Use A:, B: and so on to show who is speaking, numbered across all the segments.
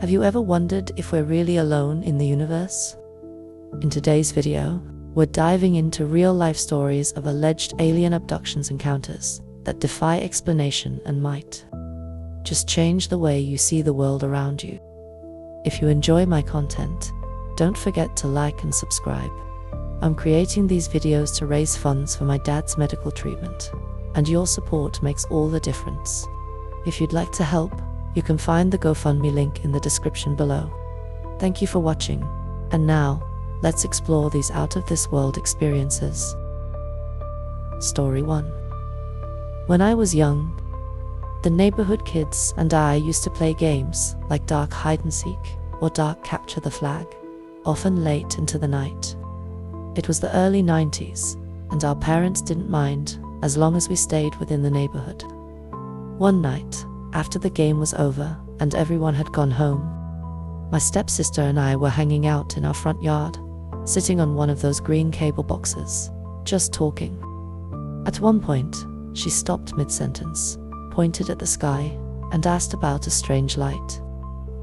A: Have you ever wondered if we're really alone in the universe? In today's video, we're diving into real-life stories of alleged alien abductions encounters that defy explanation and might just change the way you see the world around you. If you enjoy my content, don't forget to like and subscribe. I'm creating these videos to raise funds for my dad's medical treatment, and your support makes all the difference. If you'd like to help, you can find the GoFundMe link in the description below. Thank you for watching, and now, let's explore these out-of-this-world experiences. Story 1. When I was young, the neighborhood kids and I used to play games like dark hide-and-seek or dark capture the flag, often late into the night. It was the early 90s, and our parents didn't mind as long as we stayed within the neighborhood. One night, after the game was over and everyone had gone home, my stepsister and I were hanging out in our front yard, sitting on one of those green cable boxes, just talking. At one point, she stopped mid-sentence, pointed at the sky, and asked about a strange light.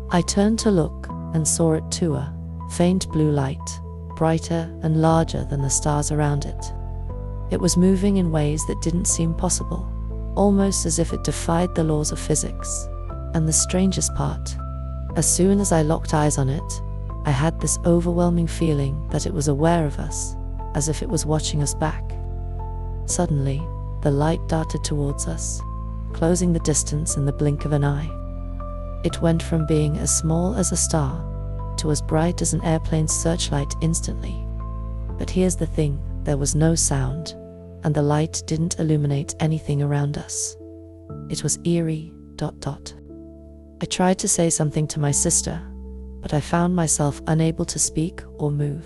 A: I turned to look and saw it too, a faint blue light, brighter and larger than the stars around it. It was moving in ways that didn't seem possible, almost as if it defied the laws of physics. And the strangest part, as soon as I locked eyes on it, I had this overwhelming feeling that it was aware of us, as if it was watching us back. Suddenly, the light darted towards us, closing the distance in the blink of an eye. It went from being as small as a star to as bright as an airplane's searchlight instantly. But here's the thing, there was no sound, and the light didn't illuminate anything around us. It was eerie. I tried to say something to my sister, but I found myself unable to speak or move.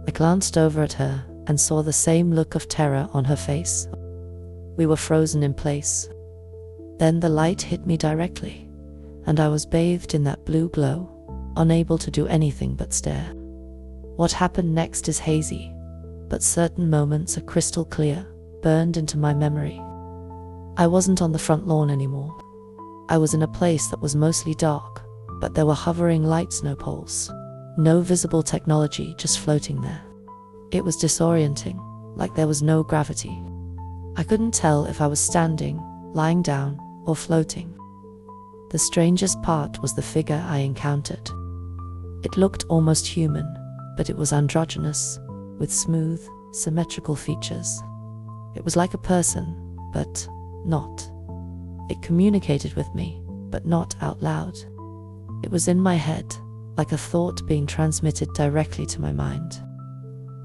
A: I glanced over at her and saw the same look of terror on her face. We were frozen in place. Then the light hit me directly, and I was bathed in that blue glow, unable to do anything but stare. What happened next is hazy, but certain moments are crystal clear, burned into my memory. I wasn't on the front lawn anymore. I was in a place that was mostly dark, but there were hovering light snow poles. No visible technology, just floating there. It was disorienting, like there was no gravity. I couldn't tell if I was standing, lying down, or floating. The strangest part was the figure I encountered. It looked almost human, but it was androgynous, with smooth, symmetrical features. It was like a person, but not. It communicated with me, but not out loud. It was in my head, like a thought being transmitted directly to my mind.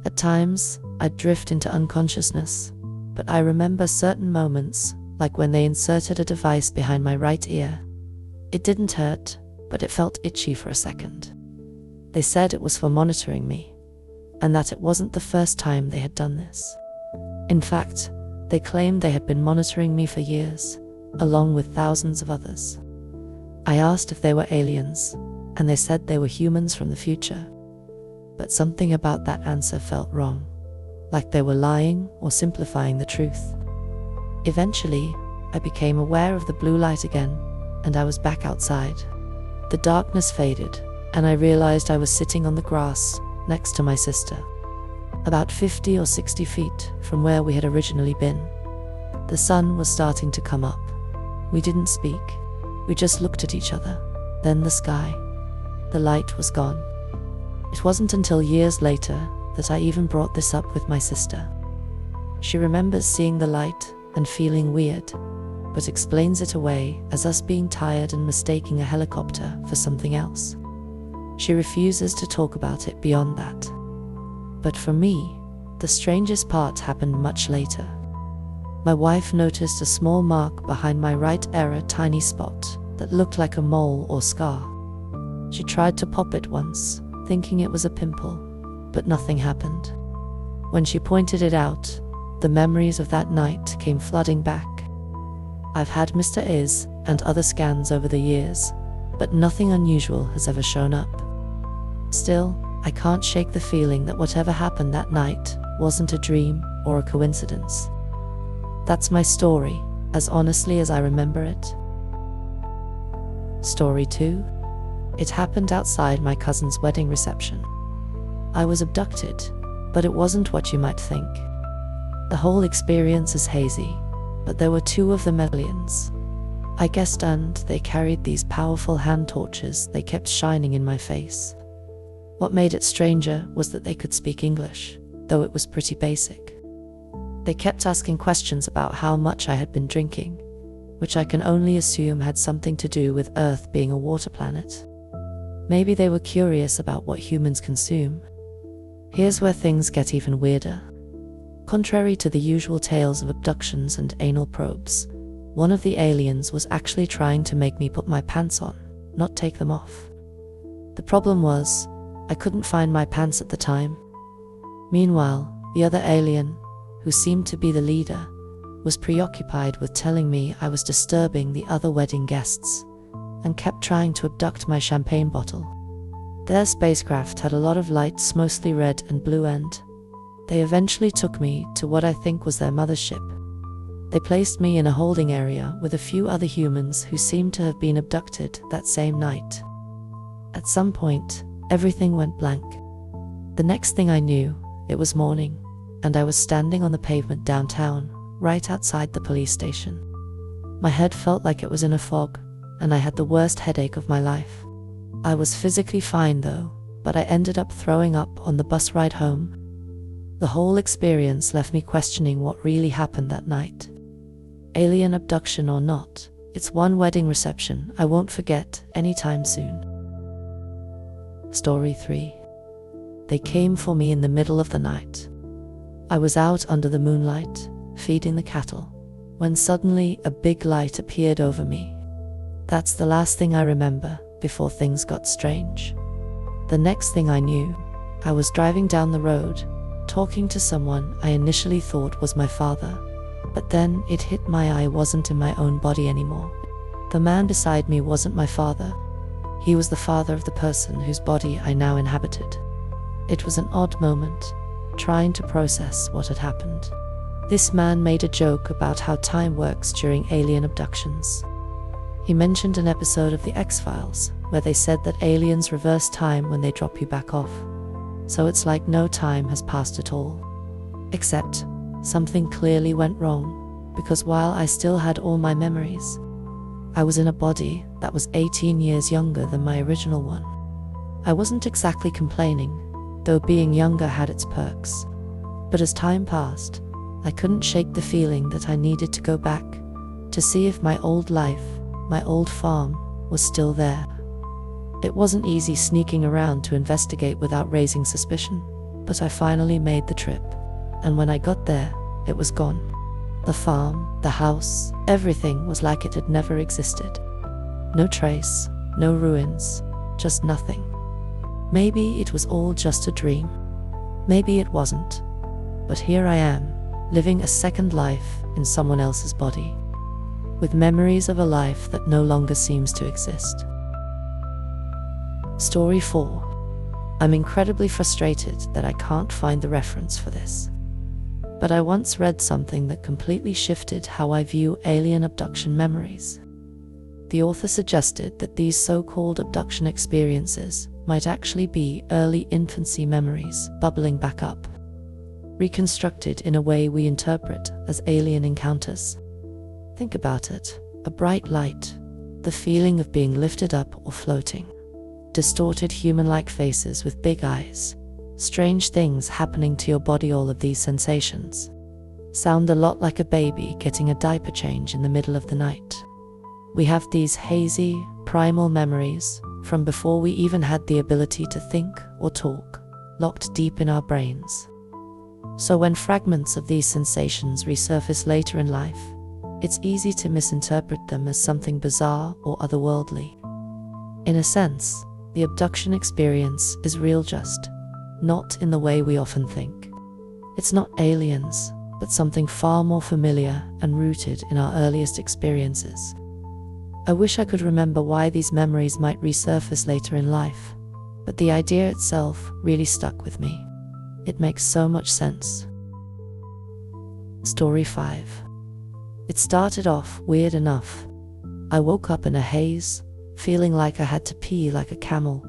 A: At times, I'd drift into unconsciousness, but I remember certain moments, like when they inserted a device behind my right ear. It didn't hurt, but it felt itchy for a second. They said it was for monitoring me, and that it wasn't the first time they had done this. In fact, they claimed they had been monitoring me for years, along with thousands of others. I asked if they were aliens, and they said they were humans from the future. But something about that answer felt wrong, like they were lying or simplifying the truth. Eventually, I became aware of the blue light again, and I was back outside. The darkness faded, and I realized I was sitting on the grass next to my sister, about 50 or 60 feet from where we had originally been. The sun was starting to come up. We didn't speak. We just looked at each other, then the sky. The light was gone. It wasn't until years later that I even brought this up with my sister. She remembers seeing the light and feeling weird, but explains it away as us being tired and mistaking a helicopter for something else. She refuses to talk about it beyond that. But for me, the strangest part happened much later. My wife noticed a small mark behind my right ear, a tiny spot that looked like a mole or scar. She tried to pop it once, thinking it was a pimple, but nothing happened. When she pointed it out, the memories of that night came flooding back. I've had Mr. Is and other scans over the years, but nothing unusual has ever shown up. Still, I can't shake the feeling that whatever happened that night wasn't a dream or a coincidence. That's my story, as honestly as I remember it. Story 2. It happened outside my cousin's wedding reception. I was abducted, but it wasn't what you might think. The whole experience is hazy, but there were two of them aliens. I guessed, and they carried these powerful hand torches they kept shining in my face. What made it stranger was that they could speak English, though it was pretty basic. They kept asking questions about how much I had been drinking, which I can only assume had something to do with Earth being a water planet. Maybe they were curious about what humans consume. Here's where things get even weirder. Contrary to the usual tales of abductions and anal probes, one of the aliens was actually trying to make me put my pants on, not take them off. The problem was, I couldn't find my pants at the time. Meanwhile, the other alien, who seemed to be the leader, was preoccupied with telling me I was disturbing the other wedding guests, and kept trying to abduct my champagne bottle. Their spacecraft had a lot of lights, mostly red and blue, and they eventually took me to what I think was their mothership. They placed me in a holding area with a few other humans who seemed to have been abducted that same night. At some point, everything went blank. The next thing I knew, it was morning, and I was standing on the pavement downtown, right outside the police station. My head felt like it was in a fog, and I had the worst headache of my life. I was physically fine though, but I ended up throwing up on the bus ride home. The whole experience left me questioning what really happened that night. Alien abduction or not, it's one wedding reception I won't forget anytime soon. Story 3. They came for me in the middle of the night. I was out under the moonlight, feeding the cattle, when suddenly a big light appeared over me. That's the last thing I remember before things got strange. The next thing I knew, I was driving down the road, talking to someone I initially thought was my father, but then it hit my eye wasn't in my own body anymore. The man beside me wasn't my father. He was the father of the person whose body I now inhabited. It was an odd moment, trying to process what had happened. This man made a joke about how time works during alien abductions. He mentioned an episode of The X-Files, where they said that aliens reverse time when they drop you back off. So it's like no time has passed at all. Except, something clearly went wrong, because while I still had all my memories, I was in a body that was 18 years younger than my original one. I wasn't exactly complaining, though being younger had its perks. But as time passed, I couldn't shake the feeling that I needed to go back, to see if my old life, my old farm, was still there. It wasn't easy sneaking around to investigate without raising suspicion, but I finally made the trip, and when I got there, it was gone. The farm, the house, everything was like it had never existed. No trace, no ruins, just nothing. Maybe it was all just a dream. Maybe it wasn't. But here I am, living a second life in someone else's body, with memories of a life that no longer seems to exist. Story 4. I'm incredibly frustrated that I can't find the reference for this. But I once read something that completely shifted how I view alien abduction memories. The author suggested that these so-called abduction experiences might actually be early infancy memories bubbling back up, reconstructed in a way we interpret as alien encounters. Think about it: a bright light, the feeling of being lifted up or floating, distorted human-like faces with big eyes, strange things happening to your body. All of these sensations sound a lot like a baby getting a diaper change in the middle of the night. We have these hazy, primal memories from before we even had the ability to think or talk, locked deep in our brains. So when fragments of these sensations resurface later in life, it's easy to misinterpret them as something bizarre or otherworldly. In a sense, the abduction experience is real, just not in the way we often think. It's not aliens, but something far more familiar and rooted in our earliest experiences. I wish I could remember why these memories might resurface later in life, but the idea itself really stuck with me. It makes so much sense. Story 5. It started off weird enough. I woke up in a haze, feeling like I had to pee like a camel.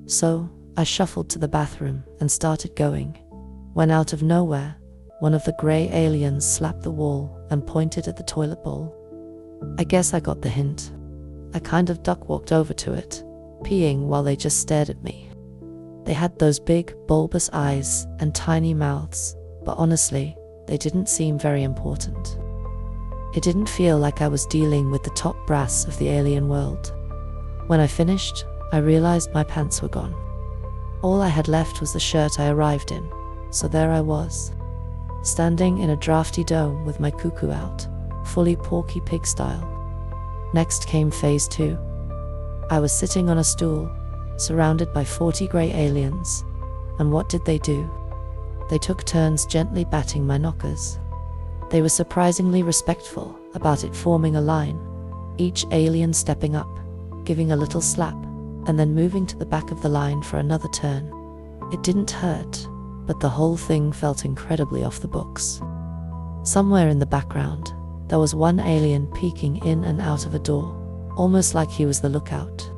A: So I shuffled to the bathroom and started going, when out of nowhere, one of the grey aliens slapped the wall and pointed at the toilet bowl. I guess I got the hint. I kind of duck-walked over to it, peeing while they just stared at me. They had those big, bulbous eyes and tiny mouths, but honestly, they didn't seem very important. It didn't feel like I was dealing with the top brass of the alien world. When I finished, I realized my pants were gone. All I had left was the shirt I arrived in, so there I was, standing in a drafty dome with my cuckoo out, fully Porky Pig style. Next came phase 2. I was sitting on a stool, surrounded by 40 grey aliens, and what did they do? They took turns gently batting my knockers. They were surprisingly respectful about it, forming a line, each alien stepping up, giving a little slap, and then moving to the back of the line for another turn. It didn't hurt, but the whole thing felt incredibly off the books. Somewhere in the background, there was one alien peeking in and out of a door, almost like he was the lookout.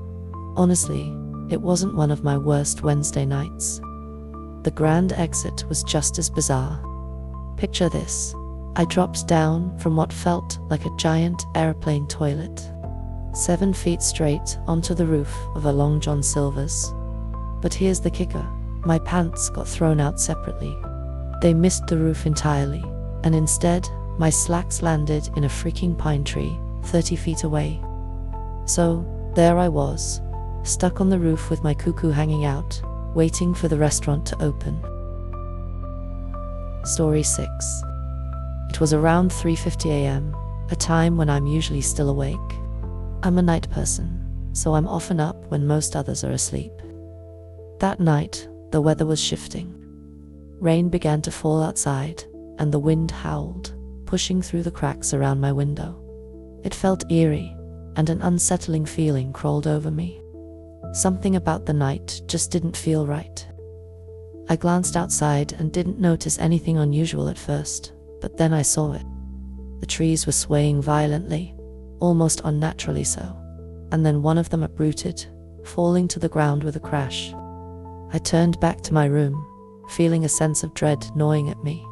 A: Honestly, it wasn't one of my worst Wednesday nights. The grand exit was just as bizarre. Picture this. I dropped down from what felt like a giant airplane toilet, 7 feet straight onto the roof of a Long John Silver's. But here's the kicker. My pants got thrown out separately. They missed the roof entirely, and instead, my slacks landed in a freaking pine tree 30 feet away. So, there I was, stuck on the roof with my cuckoo hanging out, waiting for the restaurant to open. Story 6. It was around 3:50 a.m., a time when I'm usually still awake. I'm a night person, so I'm often up when most others are asleep. That night, the weather was shifting. Rain began to fall outside, and the wind howled, pushing through the cracks around my window. It felt eerie, and an unsettling feeling crawled over me. Something about the night just didn't feel right. I glanced outside and didn't notice anything unusual at first, but then I saw it. The trees were swaying violently, almost unnaturally so, and then one of them uprooted, falling to the ground with a crash. I turned back to my room, feeling a sense of dread gnawing at me.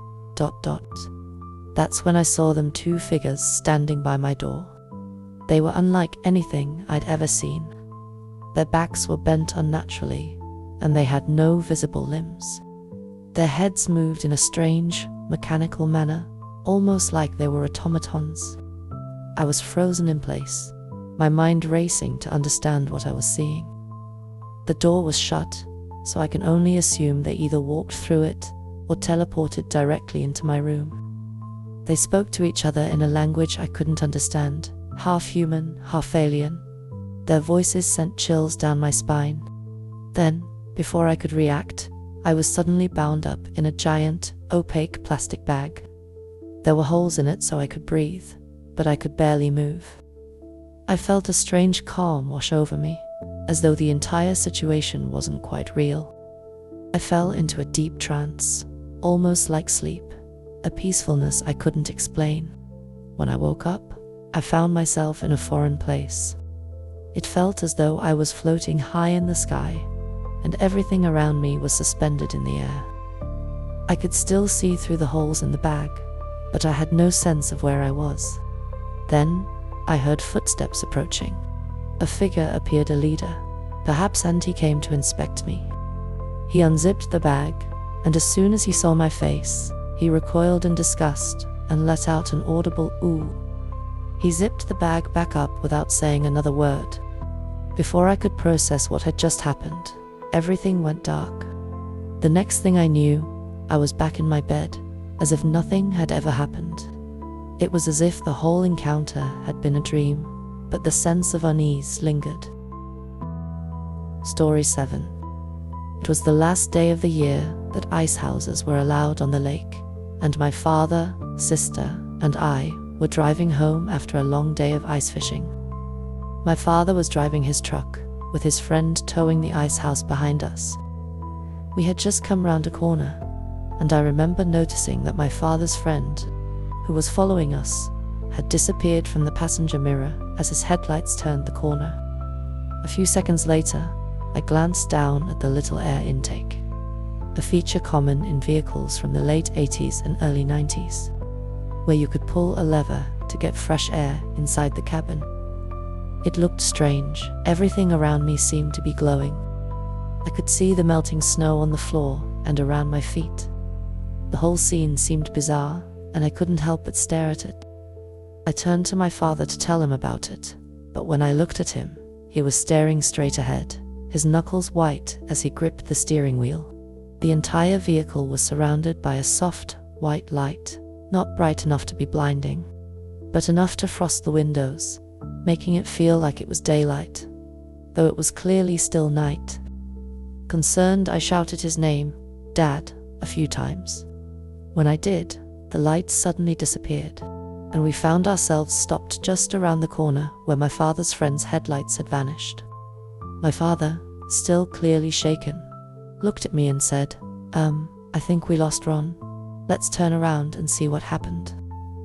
A: That's when I saw them 2 figures standing by my door. They were unlike anything I'd ever seen. Their backs were bent unnaturally, and they had no visible limbs. Their heads moved in a strange, mechanical manner, almost like they were automatons. I was frozen in place, my mind racing to understand what I was seeing. The door was shut, so I can only assume they either walked through it or teleported directly into my room. They spoke to each other in a language I couldn't understand, half human, half alien. Their voices sent chills down my spine. Then, before I could react, I was suddenly bound up in a giant, opaque plastic bag. There were holes in it so I could breathe, but I could barely move. I felt a strange calm wash over me, as though the entire situation wasn't quite real. I fell into a deep trance, almost like sleep, a peacefulness I couldn't explain. When I woke up, I found myself in a foreign place. It felt as though I was floating high in the sky, and everything around me was suspended in the air. I could still see through the holes in the bag, but I had no sense of where I was. Then, I heard footsteps approaching. A figure appeared, a leader. Perhaps Auntie came to inspect me. He unzipped the bag, and as soon as he saw my face, he recoiled in disgust and let out an audible ooh. He zipped the bag back up without saying another word. Before I could process what had just happened, everything went dark. The next thing I knew, I was back in my bed, as if nothing had ever happened. It was as if the whole encounter had been a dream, but the sense of unease lingered. Story 7. It was the last day of the year that ice houses were allowed on the lake, and my father, sister, and I were driving home after a long day of ice fishing. My father was driving his truck, with his friend towing the ice house behind us. We had just come round a corner, and I remember noticing that my father's friend, who was following us, had disappeared from the passenger mirror as his headlights turned the corner. A few seconds later, I glanced down at the little air intake, a feature common in vehicles from the late 80s and early 90s, where you could pull a lever to get fresh air inside the cabin. It looked strange. Everything around me seemed to be glowing. I could see the melting snow on the floor and around my feet. The whole scene seemed bizarre, and I couldn't help but stare at it. I turned to my father to tell him about it, but when I looked at him, he was staring straight ahead, his knuckles white as he gripped the steering wheel. The entire vehicle was surrounded by a soft, white light, not bright enough to be blinding, but enough to frost the windows, making it feel like it was daylight, though it was clearly still night. Concerned, I shouted his name, "Dad," a few times. When I did, the lights suddenly disappeared, and we found ourselves stopped just around the corner where my father's friend's headlights had vanished. My father, still clearly shaken, looked at me and said, I think we lost Ron. Let's turn around and see what happened."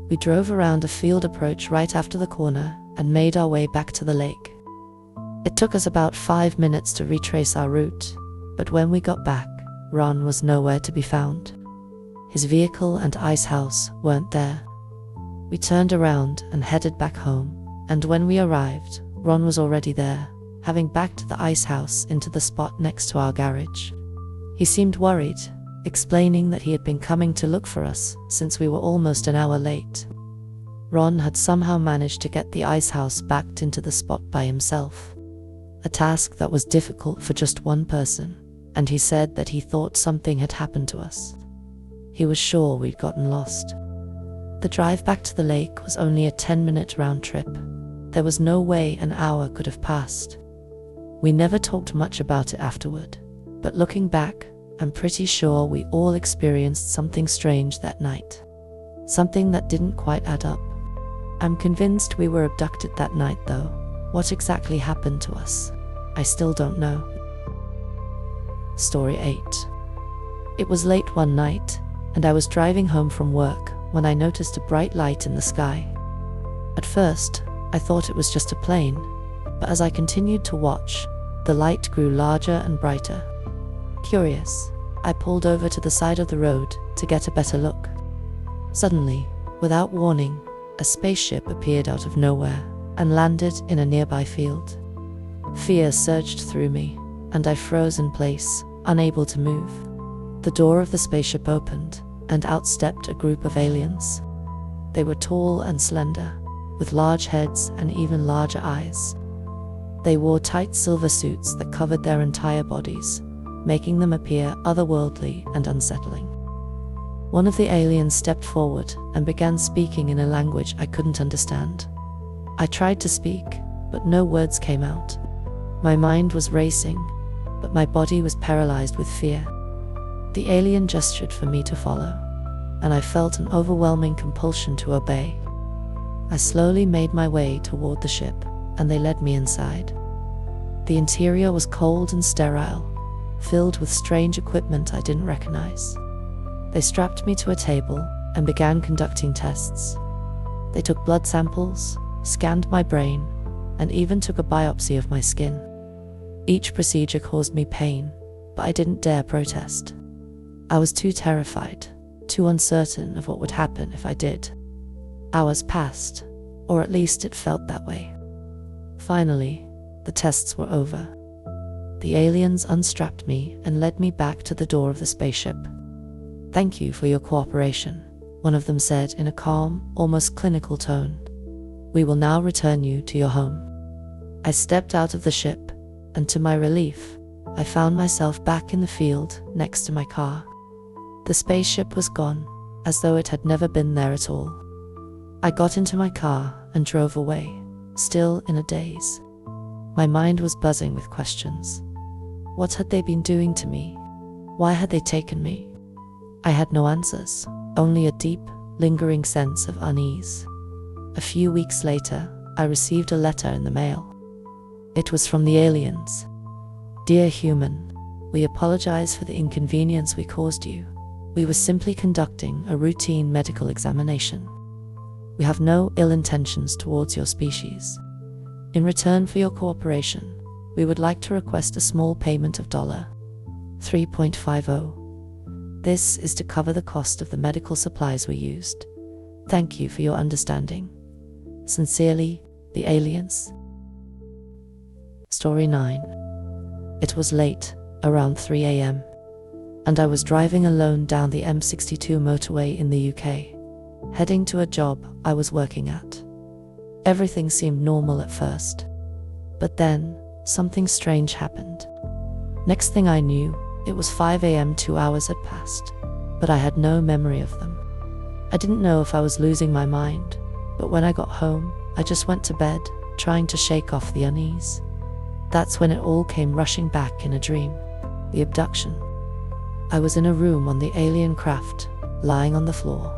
A: We drove around a field approach right after the corner and made our way back to the lake. It took us about 5 minutes to retrace our route, but when we got back, Ron was nowhere to be found. His vehicle and ice house weren't there. We turned around and headed back home, and when we arrived, Ron was already there, having backed the ice house into the spot next to our garage. He seemed worried, explaining that he had been coming to look for us since we were almost an hour late. Ron had somehow managed to get the ice house backed into the spot by himself, a task that was difficult for just one person, and he said that he thought something had happened to us. He was sure we'd gotten lost. The drive back to the lake was only a 10-minute round trip. There was no way an hour could have passed. We never talked much about it afterward, but looking back, I'm pretty sure we all experienced something strange that night. Something that didn't quite add up. I'm convinced we were abducted that night though. What exactly happened to us? I still don't know. Story 8. It was late one night, and I was driving home from work when I noticed a bright light in the sky. At first, I thought it was just a plane, but as I continued to watch, the light grew larger and brighter. Curious, I pulled over to the side of the road to get a better look. Suddenly, without warning, a spaceship appeared out of nowhere and landed in a nearby field. Fear surged through me, and I froze in place, unable to move. The door of the spaceship opened, and out stepped a group of aliens. They were tall and slender, with large heads and even larger eyes. They wore tight silver suits that covered their entire bodies, making them appear otherworldly and unsettling. One of the aliens stepped forward and began speaking in a language I couldn't understand. I tried to speak, but no words came out. My mind was racing, but my body was paralyzed with fear. The alien gestured for me to follow, and I felt an overwhelming compulsion to obey. I slowly made my way toward the ship, and they led me inside. The interior was cold and sterile, filled with strange equipment I didn't recognize. They strapped me to a table and began conducting tests. They took blood samples, scanned my brain, and even took a biopsy of my skin. Each procedure caused me pain, but I didn't dare protest. I was too terrified, too uncertain of what would happen if I did. Hours passed, or at least it felt that way. Finally, the tests were over. The aliens unstrapped me and led me back to the door of the spaceship. "Thank you for your cooperation," one of them said in a calm, almost clinical tone. "We will now return you to your home." I stepped out of the ship, and to my relief, I found myself back in the field next to my car. The spaceship was gone, as though it had never been there at all. I got into my car and drove away, still in a daze. My mind was buzzing with questions. What had they been doing to me? Why had they taken me? I had no answers, only a deep, lingering sense of unease. A few weeks later, I received a letter in the mail. It was from the aliens. "Dear human, we apologize for the inconvenience we caused you. We were simply conducting a routine medical examination. We have no ill intentions towards your species. In return for your cooperation, we would like to request a small payment of $3.50. This is to cover the cost of the medical supplies we used. Thank you for your understanding. Sincerely, the aliens. Story 9. It was late, around 3 a.m., and I was driving alone down the M62 motorway in the UK, heading to a job I was working at. Everything seemed normal at first, but then something strange happened. Next thing I knew, it was 5 a.m. 2 hours had passed, but I had no memory of them. I didn't know if I was losing my mind, but when I got home, I just went to bed, trying to shake off the unease. That's when it all came rushing back in a dream. The abduction. I was in a room on the alien craft, lying on the floor.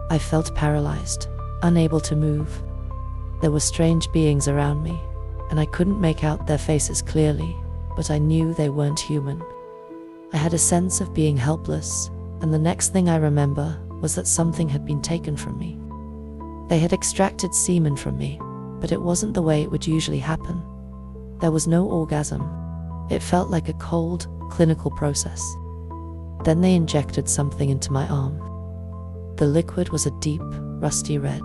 A: I felt paralyzed, unable to move. There were strange beings around me, and I couldn't make out their faces clearly, but I knew they weren't human. I had a sense of being helpless, and the next thing I remember was that something had been taken from me. They had extracted semen from me, but it wasn't the way it would usually happen. There was no orgasm. It felt like a cold, clinical process. Then they injected something into my arm. The liquid was a deep, rusty red.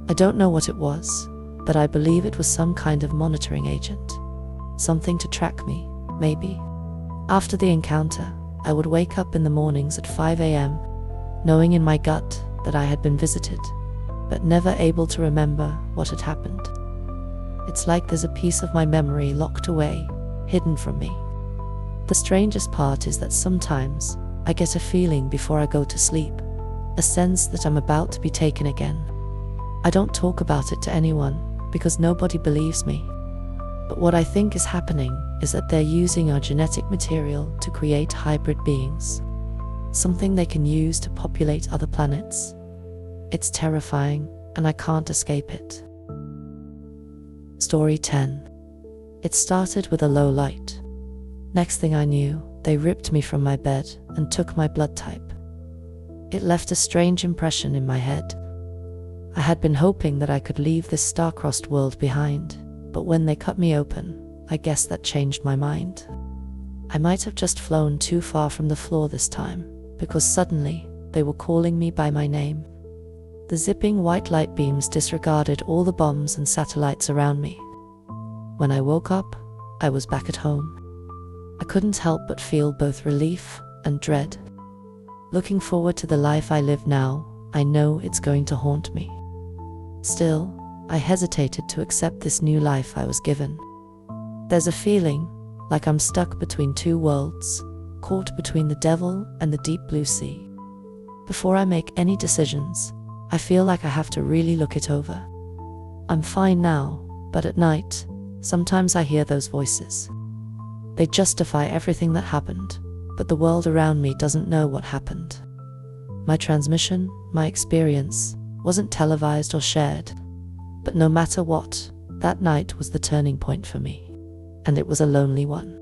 A: I don't know what it was, but I believe it was some kind of monitoring agent. Something to track me, maybe. After the encounter, I would wake up in the mornings at 5 a.m., knowing in my gut that I had been visited, but never able to remember what had happened. It's like there's a piece of my memory locked away, hidden from me. The strangest part is that sometimes I get a feeling before I go to sleep, a sense that I'm about to be taken again. I don't talk about it to anyone because nobody believes me. But what I think is happening is that they're using our genetic material to create hybrid beings, something they can use to populate other planets. It's terrifying, and I can't escape it. Story 10. It started with a low light. Next thing I knew, they ripped me from my bed and took my blood type. It left a strange impression in my head. I had been hoping that I could leave this star-crossed world behind, but when they cut me open, I guess that changed my mind. I might have just flown too far from the floor this time, because suddenly they were calling me by my name. The zipping white light beams disregarded all the bombs and satellites around me. When I woke up, I was back at home. I couldn't help but feel both relief and dread. Looking forward to the life I live now, I know it's going to haunt me. Still, I hesitated to accept this new life I was given. There's a feeling like I'm stuck between two worlds, caught between the devil and the deep blue sea. Before I make any decisions, I feel like I have to really look it over. I'm fine now, but at night, sometimes I hear those voices. They justify everything that happened, but the world around me doesn't know what happened. My transmission, my experience, wasn't televised or shared. But no matter what, that night was the turning point for me, and it was a lonely one.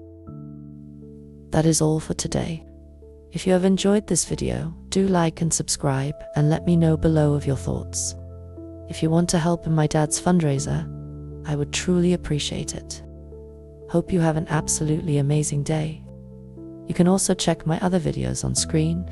A: That is all for today. If you have enjoyed this video, do like and subscribe and let me know below of your thoughts. If you want to help in my dad's fundraiser, I would truly appreciate it. Hope you have an absolutely amazing day. You can also check my other videos on screen.